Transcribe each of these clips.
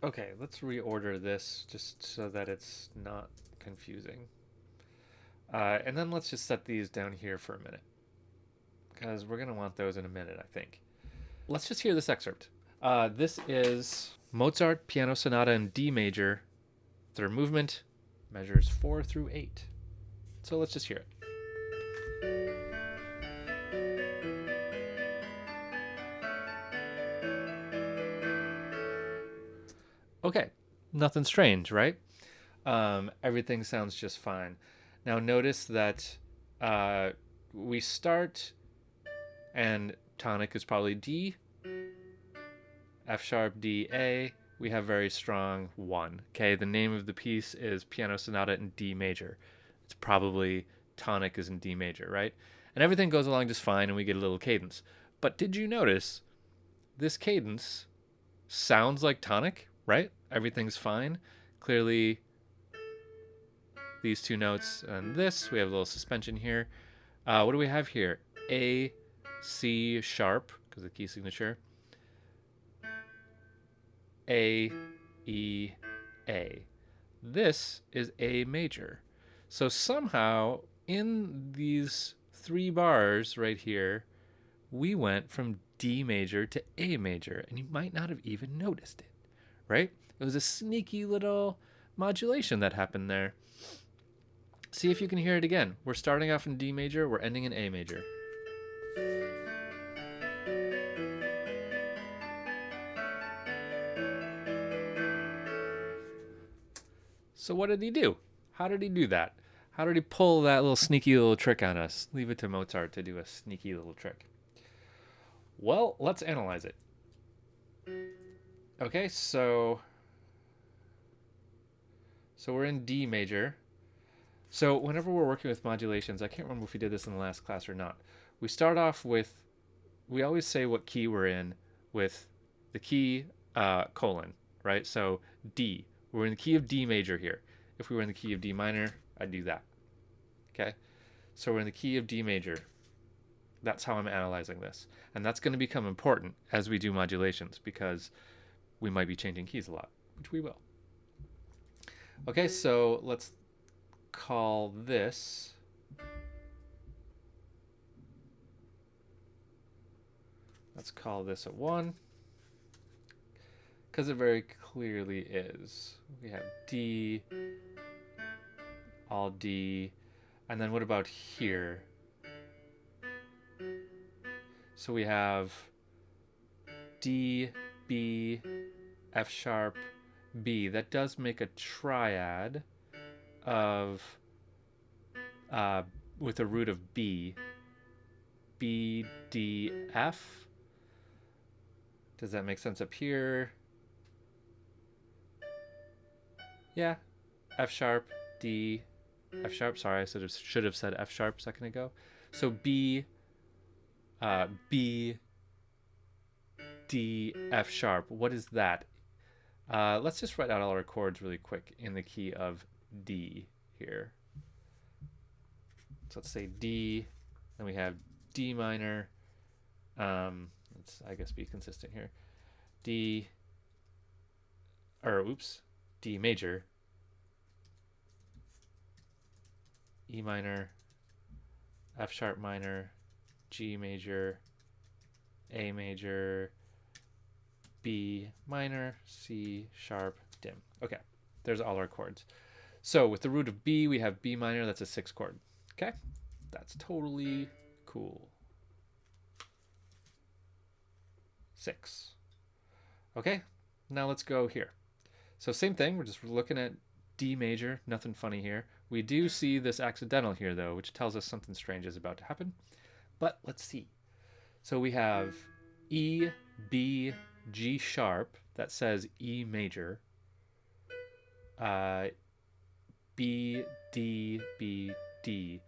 Okay, let's reorder this just so that it's not confusing. And then let's just set these down here for a minute because we're going to want those in a minute, I think. Let's just hear this excerpt. This is Mozart Piano Sonata in D major, third movement, measures 4 through 8. So let's just hear it. Okay, nothing strange, right? Everything sounds just fine. Now notice that uh, we start, and tonic is probably D, F sharp, D, A. We have very strong 1. Okay, the name of the piece is Piano Sonata in D major. It's probably tonic is in D major, right? And everything goes along just fine, and we get a little cadence. But did you notice this cadence sounds like tonic, right? Everything's fine. Clearly, these two notes and this, we have a little suspension here. What do we have here? A, C sharp, because of the key signature. A, E, A. This is A major. So somehow in these 3 bars right here, we went from D major to A major, and you might not have even noticed it, right? It was a sneaky little modulation that happened there. See if you can hear it again. We're starting off in D major, we're ending in A major. So what did he do? How did he do that? How did he pull that little sneaky little trick on us? Leave it to Mozart to do a sneaky little trick. Well, let's analyze it. Okay, so we're in D major. So whenever we're working with modulations, I can't remember if we did this in the last class or not. We start off with, we always say what key we're in with the key colon, right? So D. We're in the key of D major here. If we were in the key of D minor, I'd do that. Okay? So we're in the key of D major. That's how I'm analyzing this. And that's going to become important as we do modulations because we might be changing keys a lot, which we will. Okay, so let's call this. Let's call this a 1 because it very clearly is. We have D, all D, and then what about here? So we have D, B, F sharp, B. That does make a triad of with a root of B. B, D, F. Does that make sense up here? Yeah. F sharp, D, F sharp. Sorry, I should have said F sharp a second ago. So B, B, D, F sharp. What is that? Let's just write out all our chords really quick in the key of D here. So let's say D, then we have D minor. Let's, I guess, be consistent here. D, or oops, D major, E minor, F sharp minor, G major, A major, B minor, C sharp, dim. Okay, there's all our chords. So with the root of B, we have B minor, that's a 6 chord. Okay, that's totally cool. 6. Okay, now let's go here. So same thing, we're just looking at D major, nothing funny here. We do see this accidental here though, which tells us something strange is about to happen. But let's see. So we have E, B, G sharp, that says E major. B, D, B, D.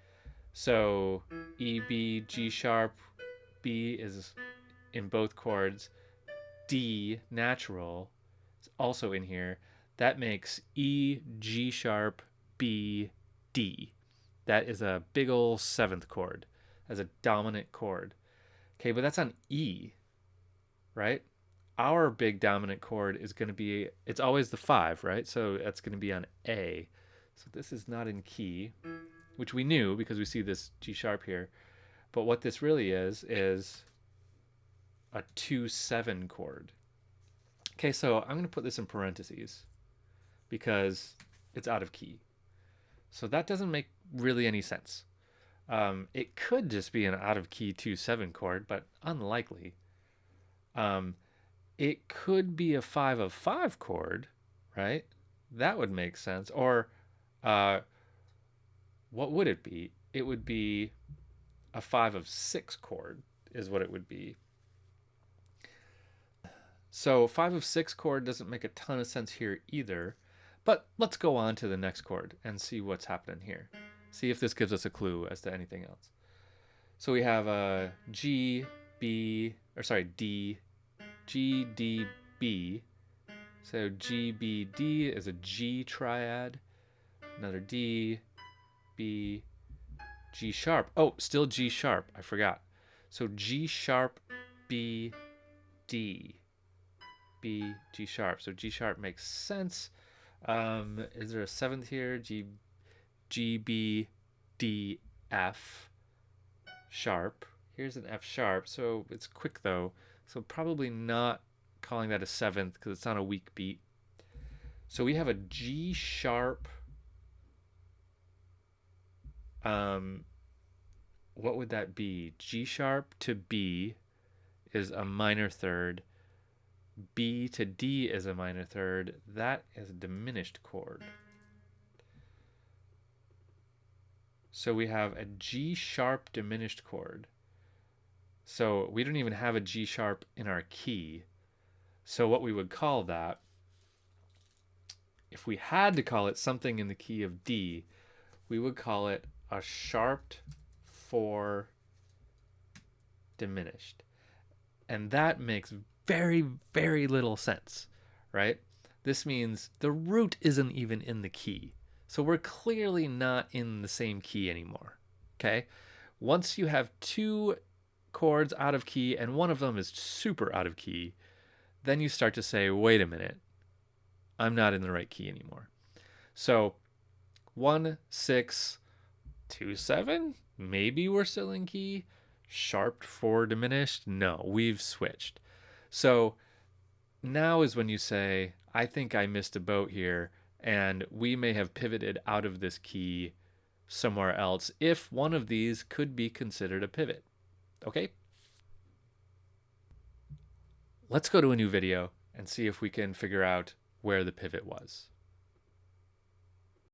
So E, B, G sharp, B is in both chords. D, natural, is also in here. That makes E, G sharp, B, D. That is a big ol' 7th chord as a dominant chord. Okay, but that's on E, right? our big dominant chord is going to be, it's always the 5, right? So that's going to be on A. So this is not in key, which we knew because we see this G sharp here. But what this really is a 2-7 chord. Okay, so I'm going to put this in parentheses because it's out of key. So that doesn't make really any sense. It could just be an out of key 2-7 chord, but unlikely. It could be a 5 of 5 chord, right? That would make sense. Or what would it be? It would be a 5 of 6 chord is what it would be. So 5 of 6 chord doesn't make a ton of sense here either. But let's go on to the next chord and see what's happening here. See if this gives us a clue as to anything else. So we have a G, B, or sorry, D, G, D, B. So G, B, D is a G triad. Another D, B, G sharp. Oh, still G sharp. I forgot. So G sharp, B, D. B, G sharp. So G sharp makes sense. Is there a 7th here? G, B, D, F sharp. Here's an F sharp. So it's quick though. So probably not calling that a 7th because it's on a weak beat. So we have a G sharp. What would that be? G sharp to B is a minor third. B to D is a minor third. That is a diminished chord. So we have a G sharp diminished chord. So we don't even have a G sharp in our key. So what we would call that, if we had to call it something in the key of D, we would call it a sharped 4 diminished. And that makes very, very little sense, right? This means the root isn't even in the key. So we're clearly not in the same key anymore, okay? Once you have 2 chords out of key and one of them is super out of key, then you start to say, wait a minute, I'm not in the right key anymore. So 1, 6, 2, 7, maybe we're still in key. Sharped 4 diminished, no, we've switched. So now is when you say, I think I missed a boat here, and we may have pivoted out of this key somewhere else if one of these could be considered a pivot. Okay? Let's go to a new video and see if we can figure out where the pivot was.